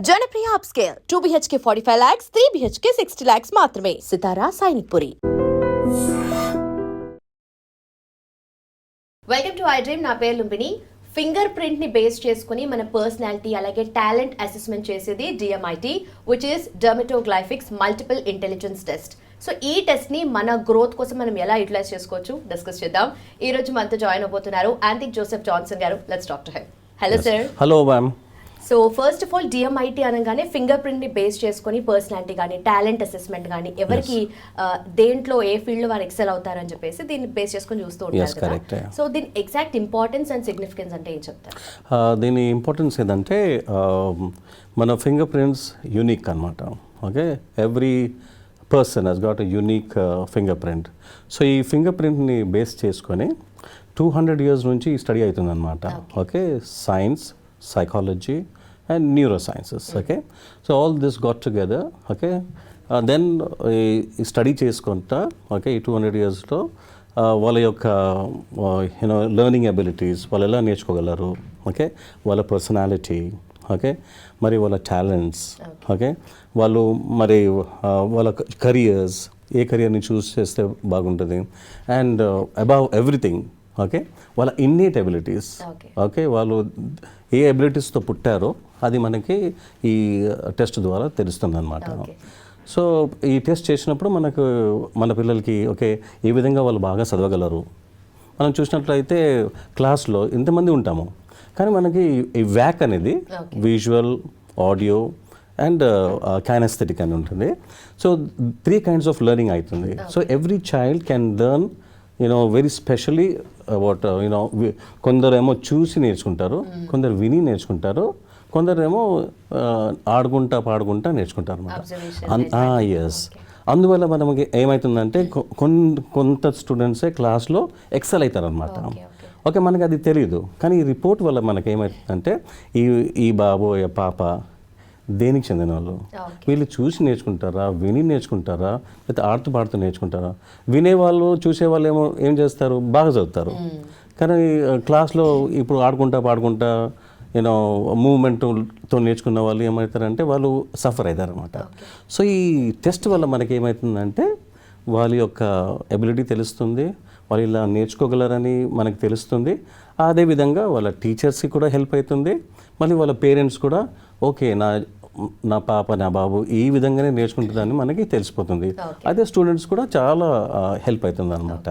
Janapriya upscale 2 BHK 45 lakhs, 3 BHK 60 lakhs మాత్రమే. Sitara Sainikpuri. Welcome to I dream. నా పేరు లుంబిని. ఫింగర్ ప్రింట్ ని బేస్ చేసుకుని మన పర్సనాలిటీ అలాగే టాలెంట్ అసెస్మెంట్ చేసేది DMIT, which is dermatoglyphics multiple intelligence test. So ఈ టెస్ట్ ని మన గ్రోత్ కోసం మనం ఎలా యూటిలైజ్ చేసుకోవచ్చు డిస్కస్ చేద్దాం. ఈ రోజు మనతో జాయిన్ అవబోతున్నారు ఆంతిక్ జోసెఫ్ జాన్సన్ గారు. Let's talk to him. Hello sir. Hello ma'am. So first of all DMIT అనగానే ఫింగర్ ప్రింట్ ని బేస్ చేసుకొని పర్సనాలిటీ కానీ టాలెంట్ అసెస్మెంట్ కానీ ఎవరికి దేంట్లో ఏ ఫీల్డ్ లో వారు ఎక్సెల్ అవుతారని చెప్పేసి దీన్ని బేస్ చేసుకొని చూస్తూ ఉంటారు కదా. సో దీని ఎగ్జాక్ట్ ఇంపార్టెన్స్ అండ్ సిగ్నిఫికెన్స్ అంటే ఏం చెప్తారు? దీని ఇంపార్టెన్స్ ఏంటంటే మన ఫింగర్ ప్రింట్స్ యూనిక్ అనమాట. Okay, every person has got a unique finger print. So ఈ ఫింగర్ ప్రింట్ని బేస్ చేసుకొని 200 years నుంచి స్టడీ అవుతుంది అనమాట. Okay, science, psychology and neurosciences. Okay, so all this got together. Okay, then study చేసుకుంటా. Okay, ఈ 200 yearsలో వాళ్ళ యొక్క లెర్నింగ్ అబిలిటీస్ వాళ్ళు ఎలా నేర్చుకోగలరు, ఓకే, వాళ్ళ పర్సనాలిటీ, ఓకే, మరి వాళ్ళ టాలెంట్స్, ఓకే, వాళ్ళు మరి వాళ్ళ కెరియర్స్, ఏ కెరియర్ని చూస్ చేస్తే బాగుంటుంది, అండ్ అబౌవ్ ఎవ్రీథింగ్, ఓకే, వాళ్ళ ఇన్నేట్ అబిలిటీస్, ఓకే, వాళ్ళు ఏ అబిలిటీస్తో పుట్టారో అది మనకి ఈ టెస్ట్ ద్వారా తెలుస్తుంది అనమాట. సో ఈ టెస్ట్ చేసినప్పుడు మనకు మన పిల్లలకి ఓకే ఏ విధంగా వాళ్ళు బాగా చదవగలరు. మనం చూసినట్లయితే క్లాస్లో ఇంతమంది ఉంటాము, కానీ మనకి ఈ వ్యాక్ అనేది విజువల్, ఆడియో అండ్ కైనెస్థెటిక్ అని ఉంటుంది. సో 3 kinds of learning అవుతుంది. So every child can learn very especially about కొందరేమో చూసి నేర్చుకుంటారు, కొందరు విని నేర్చుకుంటారు, కొందరేమో ఆడుకుంటా పాడుకుంటా నేర్చుకుంటారు అన్నమాట. ఎస్, అందువల్ల మనకి ఏమవుతుందంటే కొంత స్టూడెంట్సే క్లాస్లో ఎక్సెల్ అవుతారు అనమాట. ఓకే, మనకి అది తెలియదు, కానీ ఈ రిపోర్ట్ వల్ల మనకి ఏమవుతుందంటే ఈ బాబు పాప దేనికి చెందిన వాళ్ళు, వీళ్ళు చూసి నేర్చుకుంటారా, విని నేర్చుకుంటారా, లేకపోతే ఆడుతూ పాడుతూ నేర్చుకుంటారా. వినేవాళ్ళు చూసేవాళ్ళు ఏం చేస్తారు, బాగా చదువుతారు, కానీ క్లాస్లో ఇప్పుడు ఆడుకుంటా పాడుకుంటా మూవ్మెంట్తో నేర్చుకున్న వాళ్ళు ఏమవుతారంటే వాళ్ళు సఫర్ అవుతారు అనమాట. సో ఈ టెస్ట్ వల్ల మనకి ఏమవుతుందంటే వాళ్ళ యొక్క ఎబిలిటీ తెలుస్తుంది, వాళ్ళు ఇలా నేర్చుకోగలరని మనకు తెలుస్తుంది. అదేవిధంగా వాళ్ళ టీచర్స్కి కూడా హెల్ప్ అవుతుంది, మళ్ళీ వాళ్ళ పేరెంట్స్ కూడా ఓకే నా పాప నా బాబు ఈ విధంగానే నేర్చుకుంటుందని మనకి తెలిసిపోతుంది. అదే స్టూడెంట్స్ కూడా చాలా హెల్ప్ అవుతుంది అనమాట.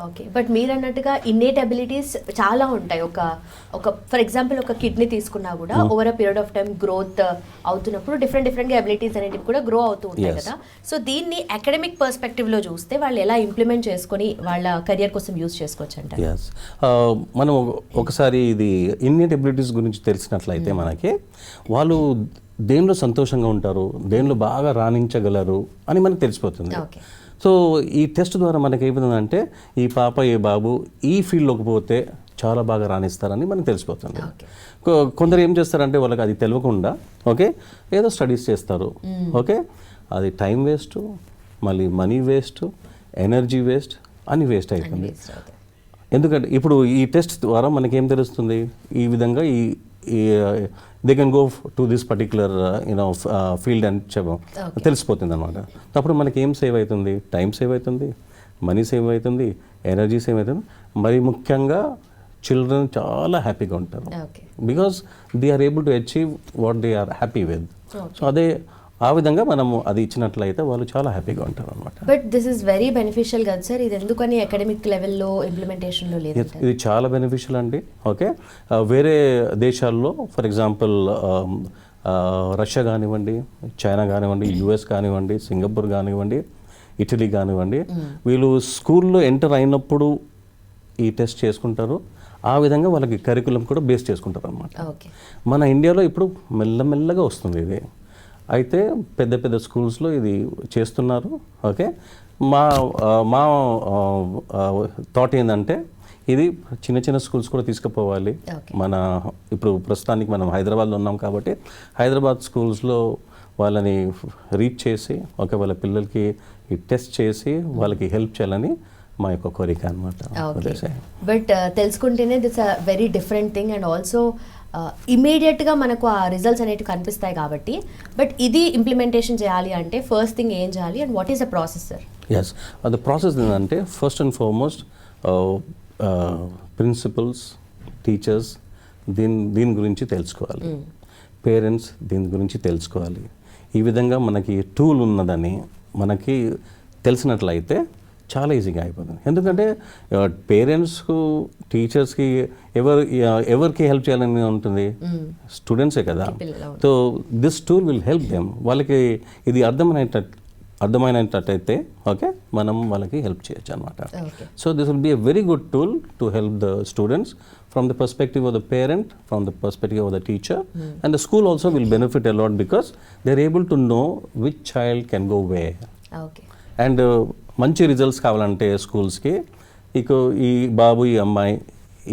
ఓకే, బట్ మీరు అన్నట్టుగా ఇన్నేట్ అబిలిటీస్ చాలా ఉంటాయి. ఒక ఫర్ ఎగ్జాంపుల్ ఒక కిడ్నీ తీసుకున్నా కూడా over a period of time growth అవుతున్నప్పుడు డిఫరెంట్గా అబిలిటీస్ అనేటివి కూడా గ్రో అవుతూ ఉంటాయి కదా. సో దీన్ని అకాడమిక్ పర్స్పెక్టివ్లో చూస్తే వాళ్ళు ఎలా ఇంప్లిమెంట్ చేసుకొని వాళ్ళ కెరియర్ కోసం యూజ్ చేసుకోవచ్చు అంటే? ఎస్, మనం ఒకసారి ఇది ఇన్నేట్ అబిలిటీస్ గురించి తెలిసినట్లయితే మనకి వాళ్ళు దేనిలో సంతోషంగా ఉంటారు, దేనిలో బాగా రాణించగలరు అని మనకు తెలిసిపోతుంది. సో ఈ టెస్ట్ ద్వారా మనకి ఏమిటంటే ఈ పాప ఈ బాబు ఈ ఫీల్డ్లోకి పోతే చాలా బాగా రాణిస్తారని మనకు తెలిసిపోతుంది. కొందరు ఏం చేస్తారంటే వాళ్ళకి అది తెలియకుండా ఓకే ఏదో స్టడీస్ చేస్తారు, ఓకే, అది టైం వేస్ట్, మళ్ళీ మనీ వేస్ట్, ఎనర్జీ వేస్ట్, అన్ని వేస్ట్ అవుతుంది. ఎందుకంటే ఇప్పుడు ఈ టెస్ట్ ద్వారా మనకేం తెలుస్తుంది, ఈ విధంగా they can go to this particular field అని తెలిసిపోతుంది అనమాట. అప్పుడు మనకి ఏం సేవ్ అవుతుంది, టైం సేవ్ అవుతుంది, మనీ సేవ్ అవుతుంది, ఎనర్జీ సేవ్ అవుతుంది, మరి ముఖ్యంగా చిల్డ్రన్ చాలా హ్యాపీగా ఉంటారు, because they are able to achieve what they are happy with. So అదే ఆ విధంగా మనము అది ఇచ్చినట్లయితే వాళ్ళు చాలా హ్యాపీగా ఉంటారు అనమాట. But this is very beneficial కదా సార్, ఇది ఎందుకని అకాడమిక్ లెవెల్లో ఇంప్లిమెంటేషన్లో లేదు? ఇది చాలా బెనిఫిషియల్ అండి. ఓకే, వేరే దేశాల్లో ఫర్ ఎగ్జాంపుల్ రష్యా కానివ్వండి, చైనా కానివ్వండి, US కానివ్వండి, సింగపూర్ కానివ్వండి, ఇటలీ కానివ్వండి, వీళ్ళు స్కూల్లో ఎంటర్ అయినప్పుడు ఈ టెస్ట్ చేసుకుంటారు. ఆ విధంగా వాళ్ళకి కరికులం కూడా బేస్ చేసుకుంటారు అనమాట. మన ఇండియాలో ఇప్పుడు మెల్లమెల్లగా వస్తుంది ఇది. అయితే పెద్ద పెద్ద స్కూల్స్లో ఇది చేస్తున్నారు. ఓకే, మా థాట్ ఏంటంటే ఇది చిన్న చిన్న స్కూల్స్ కూడా తీసుకుపోవాలి. మన ఇప్పుడు ప్రస్తుతానికి మనం హైదరాబాద్లో ఉన్నాం కాబట్టి హైదరాబాద్ స్కూల్స్లో వాళ్ళని రీచ్ చేసి ఓకే వాళ్ళ పిల్లలకి ఈ టెస్ట్ చేసి వాళ్ళకి హెల్ప్ చేయాలని మా యొక్క కోరిక అనమాట. బట్ తెలుసుకుంటేనే that's a very different thing. And also ఇమీడియట్గా మనకు ఆ రిజల్ట్స్ అనేవి కనిపిస్తాయి కాబట్టి, బట్ ఇది ఇంప్లిమెంటేషన్ చేయాలి అంటే ఫస్ట్ థింగ్ ఏం చేయాలి and what is the process sir? Yes, అది ప్రాసెస్ ఏంటంటే first and foremost principals, teachers దీని గురించి తెలుసుకోవాలి, పేరెంట్స్ దీని గురించి తెలుసుకోవాలి. ఈ విధంగా మనకి టూల్ ఉన్నదని మనకి తెలిసినట్లయితే చాలా ఈజీగా అయిపోతుంది. ఎందుకంటే పేరెంట్స్కు, టీచర్స్కి ఎవరికి హెల్ప్ చేయాలని ఉంటుంది? స్టూడెంట్సే కదా. So this tool will help them. వాళ్ళకి ఇది అర్థమైనట్టయితే ఓకే, మనం వాళ్ళకి హెల్ప్ చేయొచ్చు అనమాట. So this will be a very good tool to help the students from the perspective of the parent, from the perspective of the teacher, and the school also will benefit a lot because they are able to know which child can go where. Okay. And మంచి results కావాలంటే స్కూల్స్కి ఈ బాబు ఈ అమ్మాయి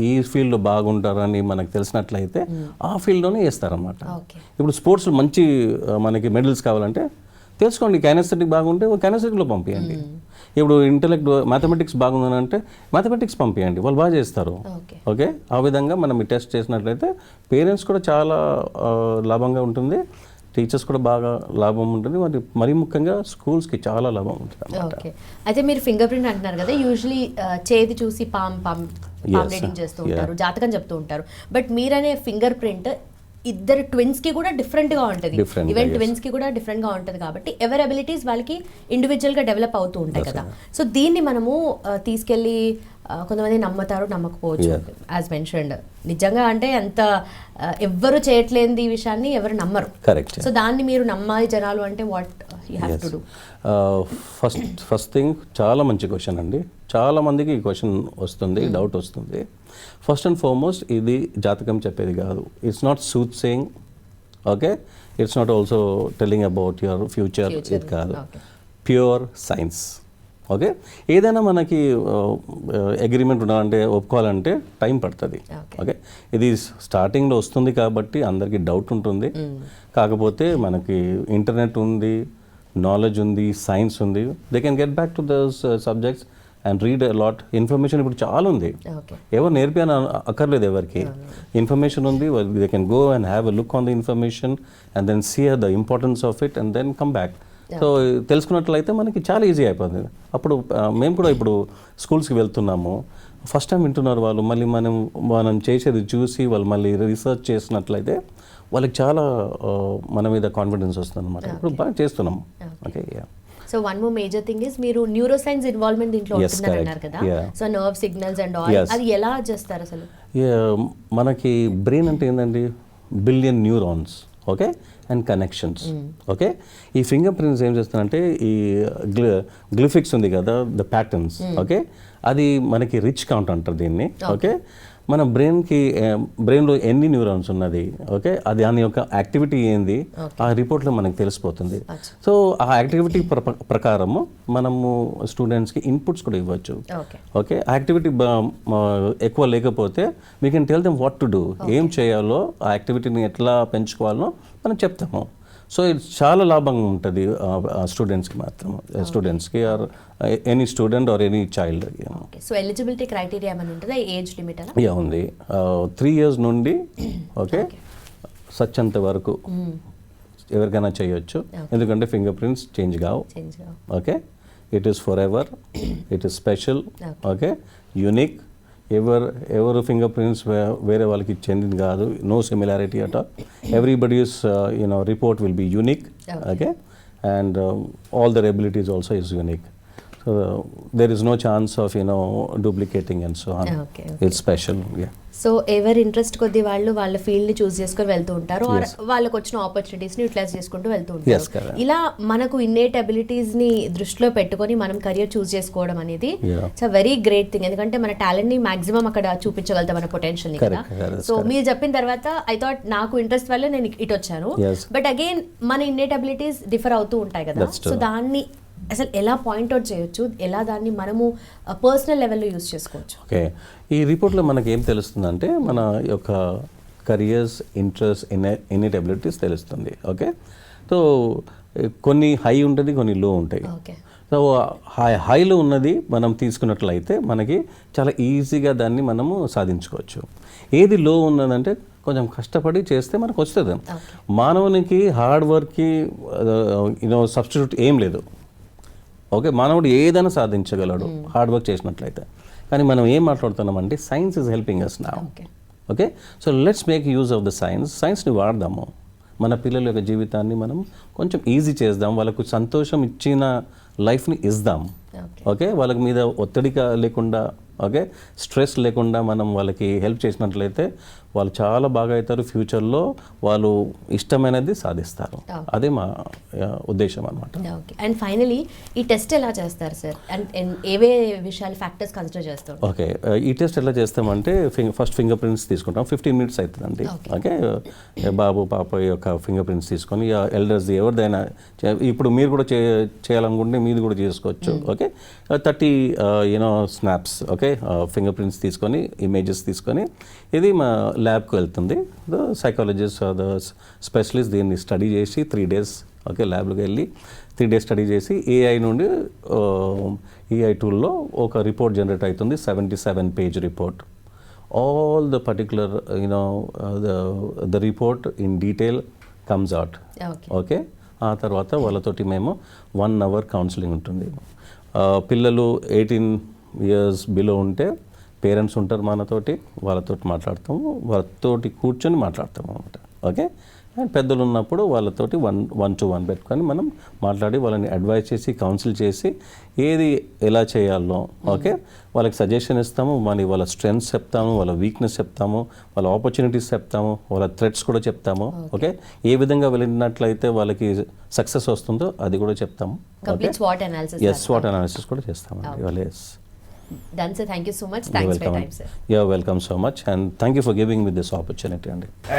ఈ ఫీల్డ్లో బాగుంటారని మనకు తెలిసినట్లయితే ఆ ఫీల్డ్లోనే వేస్తారన్నమాట. ఇప్పుడు స్పోర్ట్స్లో మంచి మనకి మెడల్స్ కావాలంటే తెలుసుకోండి, కైనెస్థెటిక్ బాగుంటే కైనెస్థెటిక్లో పంపించండి. ఇప్పుడు ఇంటెలెక్ట్ మ్యాథమెటిక్స్ బాగుందనంటే మ్యాథమెటిక్స్ పంపించండి, వాళ్ళు బాగా చేస్తారు. ఓకే, ఆ విధంగా మనం ఈ టెస్ట్ చేసినట్లయితే పేరెంట్స్ కూడా చాలా లాభంగా ఉంటుంది, టీచర్స్ కూడా బాగా లాభం ఉంటుంది, మరి ముఖ్యంగా స్కూల్స్కి చాలా లాభం ఉంటుంది. ఓకే, అయితే మీరు ఫింగర్ ప్రింట్ అంటున్నారు కదా, యూజువలీ చేతి చూసి పామ్ రీడింగ్ చేస్తూ ఉంటారు, జాతకం చెప్తూ ఉంటారు. బట్ మీరనే ఫింగర్ ప్రింట్ ఇద్దరు ట్విన్స్ కి కూడా డిఫరెంట్ గా ఉంటుంది, ఈవెన్ ట్విన్స్ కి కూడా డిఫరెంట్ గా ఉంటుంది. కాబట్టి ఎవరి అబిలిటీస్ వాళ్ళకి ఇండివిజువల్ గా డెవలప్ అవుతూ ఉంటాయి కదా. సో దీన్ని మనము తీసుకెళ్ళి కొంతమంది నమ్ముతారు, నమ్మకపోవచ్చు. యాజ్ మెన్షన్డ్ నిజంగా అంటే ఎంత ఎవ్వరు చేయట్లేని ఈ విషయాన్ని ఎవరు నమ్మరు. కరెక్ట్. సో దాన్ని మీరు నమ్మాలి జనాలు అంటే what you have to do? First thing, చాలా మంచి క్వశ్చన్ అండి. చాలా మందికి ఈ క్వశ్చన్ వస్తుంది, డౌట్ వస్తుంది. ఫస్ట్ అండ్ ఫార్మోస్ట్ ఇది జాతకం చెప్పేది కాదు. It's not సూత్ saying, okay, it's not also telling about your future. ఇది కాదు, ప్యూర్ సైన్స్. ఓకే, ఏదైనా మనకి అగ్రిమెంట్ ఉండాలంటే, ఒప్పుకోవాలంటే టైం పడుతుంది. ఓకే, ఇది స్టార్టింగ్లో వస్తుంది కాబట్టి అందరికీ డౌట్ ఉంటుంది. కాకపోతే మనకి ఇంటర్నెట్ ఉంది, నాలెడ్జ్ ఉంది, సైన్స్ ఉంది. They can get back to those subjects and read a lot. Information ఇప్పుడు చాలా ఉంది, ఎవరు నేర్పిన అక్కర్లేదు, ఎవరికి ఇన్ఫర్మేషన్ ఉంది. They can go and have a look on the information and then see the importance of it and then come back. So తెలుసుకున్నట్లయితే మనకి చాలా ఈజీ అయిపోతుంది. అప్పుడు మేము కూడా ఇప్పుడు స్కూల్స్కి వెళ్తున్నాము, ఫస్ట్ టైం వింటున్నారు వాళ్ళు, మళ్ళీ మనం చేసేది చూసి వాళ్ళు మళ్ళీ రీసెర్చ్ చేసినట్లయితే వాళ్ళకి చాలా మన మీద కాన్ఫిడెన్స్ వస్తుంది అనమాట. ఇప్పుడు బాగా చేస్తున్నాము. Okay, so one more major thing is మీరు న్యూరో సైన్స్ ఇన్వాల్వ్మెంట్ దీంట్లో ఉంటున్నారు కదా. So nerve signals and all, అది ఎలా చేస్తారు అసలు? మనకి బ్రెయిన్ అంటే ఏంటండి, billion neurons, okay, and connections. Okay, ఈ ఫింగర్ ప్రింట్స్ ఏం చేస్తారంటే ఈ గ్లిఫిక్స్ ఉంది కదా, ద ప్యాటర్న్స్. ఓకే, అది మనకి రిచ్ కౌంట్ అంటారు దీన్ని. ఓకే, మన బ్రెయిన్లో ఎన్ని న్యూరాన్స్ ఉన్నది, ఓకే, అది దాని యొక్క యాక్టివిటీ ఏంది ఆ రిపోర్ట్లో మనకు తెలిసిపోతుంది. సో ఆ యాక్టివిటీ ప్రకారము మనము స్టూడెంట్స్కి ఇన్పుట్స్ కూడా ఇవ్వచ్చు. ఓకే, యాక్టివిటీ ఎక్కువ లేకపోతే we can tell them what to do, ఏం చేయాలో, ఆ యాక్టివిటీని ఎట్లా పెంచుకోవాలో మనం చెప్తాము. సో ఇది చాలా లాభంగా ఉంటుంది స్టూడెంట్స్కి మాత్రం, స్టూడెంట్స్కి or any student or any child. So eligibility criteria ఏమైనా ఉంటుందా, ఏజ్ లిమిట్? యా, ఉంది. 3 years నుండి ఓకే సచ్చంత వరకు ఎవరికైనా చేయొచ్చు. ఎందుకంటే ఫింగర్ ప్రింట్స్ చేంజ్ కావు. Okay, it is forever, it is special. Okay, unique. ఎవరు ఫింగర్ ప్రింట్స్ వేరే వాళ్ళకి చెందింది కాదు. No similarity at all. Everybody's report will be unique. Okay, and all their abilities also is unique. So there is no chance of duplicating and so on. Okay. It's special. Yeah. So ఎవరి interest కొద్ది వాళ్ళు వాళ్ళ ఫీల్డ్ని చూస్ చేసుకొని వెళ్తూ ఉంటారు, వాళ్ళకి వచ్చిన ఆపర్చునిటీస్ని యూటిలైజ్ చేసుకుంటూ వెళ్తూ ఉంటారు. ఇలా మనకు ఇన్నేట్ అబిలిటీస్ని దృష్టిలో పెట్టుకొని మనం కెరియర్ చూస్ చేసుకోవడం అనేది it's a very great thing. ఎందుకంటే మన టాలెంట్ని మాక్సిమం అక్కడ చూపించగలుగుతాం, మన పొటెన్షియల్ని కదా. సో మీరు చెప్పిన తర్వాత ఐ థాట్ నాకు ఇంట్రెస్ట్ వల్ల నేను ఇటు వచ్చాను. బట్ అగైన్ మన ఇన్నేట్ అబిలిటీస్ డిఫర్ అవుతూ ఉంటాయి కదా. సో దాన్ని అసలు ఎలా పాయింట్అవుట్ చేయొచ్చు, ఎలా దాన్ని మనము పర్సనల్ లెవెల్లో యూజ్ చేసుకోవచ్చు? ఓకే, ఈ రిపోర్ట్లో మనకి ఏం తెలుస్తుందంటే మన యొక్క కెరియర్స్, ఇంట్రెస్ట్, ఇన్నెట్ అబిలిటీస్ తెలుస్తుంది. ఓకే, సో కొన్ని హై ఉంటుంది, కొన్ని లో ఉంటాయి. సో హైలో ఉన్నది మనం తీసుకున్నట్లయితే మనకి చాలా ఈజీగా దాన్ని మనము సాధించుకోవచ్చు. ఏది లో ఉన్నదంటే కొంచెం కష్టపడి చేస్తే మనకు వస్తుంది. మానవునికి హార్డ్ వర్క్కి సబ్స్టిట్యూట్ ఏం లేదు. ఓకే, మానవుడు ఏదైనా సాధించగలడు హార్డ్ వర్క్ చేసినట్లయితే. కానీ మనం ఏం మాట్లాడుతున్నామంటే science is helping us now. Okay, so let's make use of the సైన్స్ని వాడదాము. మన పిల్లల యొక్క జీవితాన్ని మనం కొంచెం ఈజీ చేద్దాం, వాళ్ళకు సంతోషం ఇచ్చిన లైఫ్ని ఇద్దాం. ఓకే, వాళ్ళకి మీద ఒత్తిడిగా లేకుండా, ఓకే, స్ట్రెస్ లేకుండా మనం వాళ్ళకి హెల్ప్ చేసినట్లయితే వాళ్ళు చాలా బాగా అవుతారు. ఫ్యూచర్లో వాళ్ళు ఇష్టమైనది సాధిస్తారు. అదే మా ఉద్దేశం అనమాట. ఓకే, అండ్ ఫైనలీ ఈ టెస్ట్ ఎలా చేస్తారు సార్? అండ్ ఏవే విషయాలు ఫ్యాక్టర్స్ కన్సిడర్ చేస్తారు? ఓకే, ఈ టెస్ట్ ఎలా చేస్తామంటే ఫస్ట్ ఫింగర్ ప్రింట్స్ తీసుకుంటాం. 15 minutes అవుతుందండి. ఓకే, బాబు పాప యొక్క ఫింగర్ ప్రింట్స్ తీసుకొని ఎల్డర్స్ ఎవరిదైనా ఇప్పుడు మీరు కూడా చేయాలనుకుంటే మీది కూడా చేసుకోవచ్చు. Okay, 30 snaps, okay, finger prints తీసుకొని ఇమేజెస్ తీసుకొని ఇది మా ల్యాబ్కి వెళ్తుంది. ద సైకాలజిస్ట్ ద స్పెషలిస్ట్ దీన్ని స్టడీ చేసి 3 days, ఓకే, ల్యాబ్లోకి వెళ్ళి 3 days స్టడీ చేసి ఏఐ నుండి ఏఐ టూల్లో ఒక రిపోర్ట్ జనరేట్ అవుతుంది. 77 page report. All the particular the report in detail comes out. Okay, ఆ తర్వాత వాళ్ళతోటి మేము 1 hour కౌన్సిలింగ్ ఉంటుంది. పిల్లలు 18 years బిలో ఉంటే పేరెంట్స్ ఉంటారు మనతోటి, వాళ్ళతో మాట్లాడతాము, వాళ్ళతోటి కూర్చొని మాట్లాడతాము అనమాట. ఓకే, అండ్ పెద్దలు ఉన్నప్పుడు వాళ్ళతోటి 1-to-1 పెట్టుకొని మనం మాట్లాడి వాళ్ళని అడ్వైస్ చేసి కౌన్సిల్ చేసి ఏది ఎలా చేయాలో, ఓకే, వాళ్ళకి సజెషన్ ఇస్తాము. వాళ్ళ స్ట్రెంగ్స్ చెప్తాము, వాళ్ళ వీక్నెస్ చెప్తాము, వాళ్ళ ఆపర్చునిటీస్ చెప్తాము, వాళ్ళ థ్రెట్స్ కూడా చెప్తాము. ఓకే, ఏ విధంగా వెళ్ళినట్లయితే వాళ్ళకి సక్సెస్ వస్తుందో అది కూడా చెప్తాము. SWOT అనాలిసిస్ కూడా చేస్తామండి. Done, sir. Thank you so much. Thanks for your time, sir. You're welcome so much, and thank you for giving me this opportunity.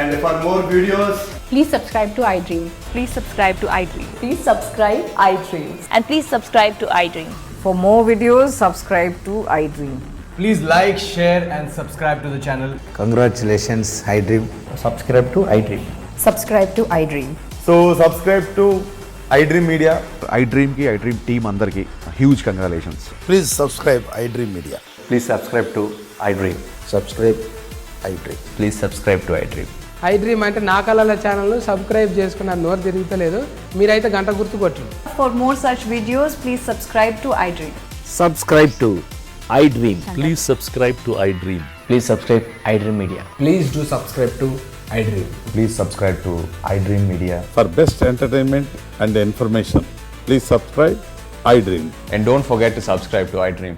And for more videos, please subscribe to iDream. Please subscribe to iDream. Please subscribe iDream. And please subscribe to iDream. For more videos, subscribe to iDream. please like, share and subscribe to the channel. Congratulations, iDream. Subscribe to iDream. Subscribe to iDream. So subscribe to iDream Media. iDream ki iDream team andarki huge congratulations. Please subscribe iDream Media. Please subscribe to iDream. Subscribe iDream. Please subscribe to iDream. iDream అంటే నా కళల channel subscribe చేసుకున్న నోరు తిరుగుతలేదు, మీరైతే గంట గుర్తు కొట్టండి. For more such videos, please subscribe to iDream. Subscribe to iDream. Please subscribe to iDream. Please subscribe iDream Media. Please do subscribe to iDream. Please subscribe to iDream Media. For best entertainment and information, please subscribe iDream. And don't forget to subscribe to iDream.